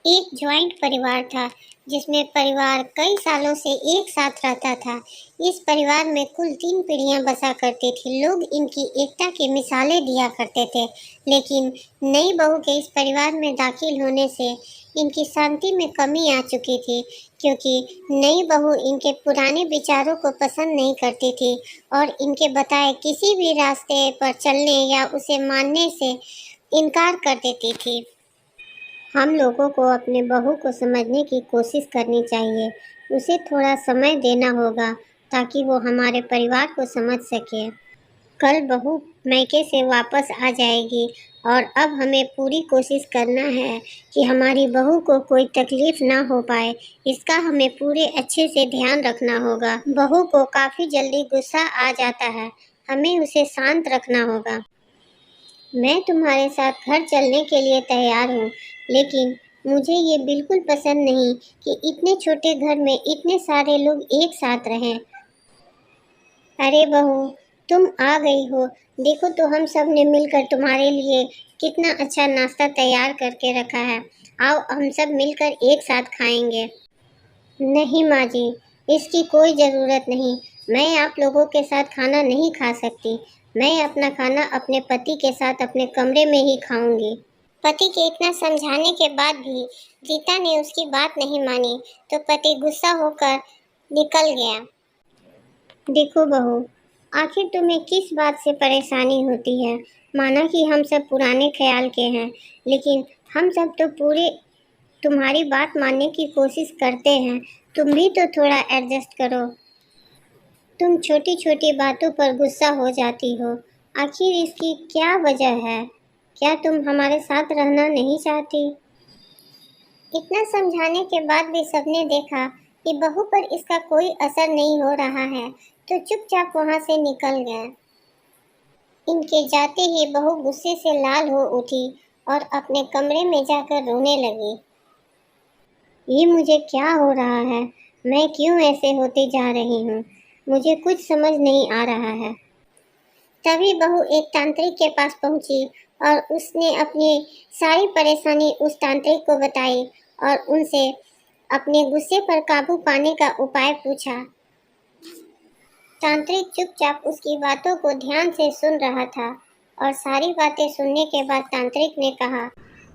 एक ज्वाइंट परिवार था जिसमें परिवार कई सालों से एक साथ रहता था। इस परिवार में कुल 3 पीढ़ियां बसा करती थी। लोग इनकी एकता की मिसालें दिया करते थे, लेकिन नई बहू के इस परिवार में दाखिल होने से इनकी शांति में कमी आ चुकी थी, क्योंकि नई बहू इनके पुराने विचारों को पसंद नहीं करती थी और इनके बताए किसी भी रास्ते पर चलने या उसे मानने से इनकार कर देती थी। हम लोगों को अपने बहू को समझने की कोशिश करनी चाहिए। उसे थोड़ा समय देना होगा ताकि वो हमारे परिवार को समझ सके। कल बहू मायके से वापस आ जाएगी और अब हमें पूरी कोशिश करना है कि हमारी बहू को कोई तकलीफ ना हो पाए। इसका हमें पूरे अच्छे से ध्यान रखना होगा। बहू को काफ़ी जल्दी गुस्सा आ जाता है, हमें उसे शांत रखना होगा। मैं तुम्हारे साथ घर चलने के लिए तैयार हूँ, लेकिन मुझे ये बिल्कुल पसंद नहीं कि इतने छोटे घर में इतने सारे लोग एक साथ रहें। अरे बहू, तुम आ गई हो। देखो तो हम सब ने मिलकर तुम्हारे लिए कितना अच्छा नाश्ता तैयार करके रखा है। आओ हम सब मिलकर एक साथ खाएंगे। नहीं माँ जी, इसकी कोई ज़रूरत नहीं। मैं आप लोगों के साथ खाना नहीं खा सकती। मैं अपना खाना अपने पति के साथ अपने कमरे में ही खाऊंगी। पति के इतना समझाने के बाद भी गीता ने उसकी बात नहीं मानी, तो पति गुस्सा होकर निकल गया। देखो बहू, आखिर तुम्हें किस बात से परेशानी होती है? माना कि हम सब पुराने ख्याल के हैं, लेकिन हम सब तो पूरे तुम्हारी बात मानने की कोशिश करते हैं। तुम भी तो थोड़ा एडजस्ट करो। तुम छोटी छोटी बातों पर गुस्सा हो जाती हो। आखिर इसकी क्या वजह है? क्या तुम हमारे साथ रहना नहीं चाहती? इतना समझाने के बाद भी सबने देखा कि बहू पर इसका कोई असर नहीं हो रहा है, तो चुपचाप वहां से निकल गए। इनके जाते ही बहू गुस्से से लाल हो उठी और अपने कमरे में जाकर रोने लगी। ये मुझे क्या हो रहा है? मैं क्यों ऐसे होती जा रही हूँ? मुझे कुछ समझ नहीं आ रहा है। तभी बहू एक तांत्रिक के पास पहुंची और उसने अपनी सारी परेशानी उस तांत्रिक को बताई और उनसे अपने गुस्से पर काबू पाने का उपाय पूछा। तांत्रिक चुपचाप उसकी बातों को ध्यान से सुन रहा था और सारी बातें सुनने के बाद तांत्रिक ने कहा,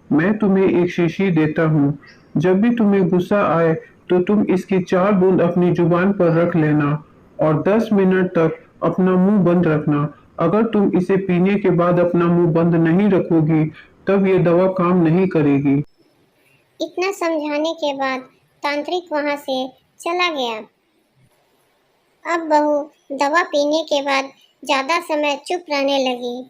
मैं तुम्हें एक शीशी देता हूँ। जब भी तुम्हें गुस्सा आए तो तुम इसकी 4 बूंद अपनी जुबान पर रख लेना और 10 मिनट तक अपना मुंह बंद रखना। अगर तुम इसे पीने के बाद अपना मुंह बंद नहीं रखोगी, तब ये दवा काम नहीं करेगी। इतना समझाने के बाद तांत्रिक वहां से चला गया। अब बहू दवा पीने के बाद ज्यादा समय चुप रहने लगी।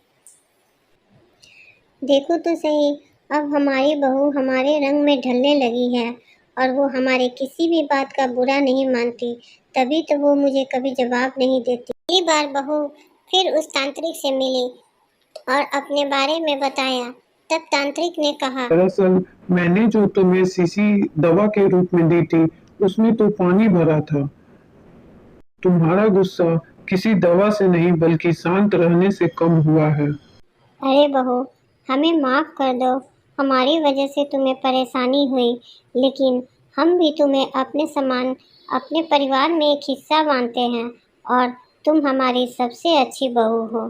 देखो तो सही, अब हमारी बहू हमारे रंग में ढलने लगी है और वो हमारे किसी भी बात का बुरा नहीं मानती। तभी तो वो मुझे कभी जवाब नहीं देती। अगली बार बहू फिर उस तांत्रिक से मिली और अपने बारे में बताया। तब तांत्रिक ने कहा, दरअसल मैंने जो तुम्हें शीशी दवा के रूप में दी थी, उसमें तो पानी भरा था। तुम्हारा गुस्सा किसी दवा से नहीं बल्कि शांत रहने से कम हुआ है। अरे बहू, हमें माफ़ कर दो। हमारी वजह से तुम्हें परेशानी हुई, लेकिन हम भी तुम्हें अपने समान अपने परिवार में एक हिस्सा मानते हैं और तुम हमारी सबसे अच्छी बहू हो।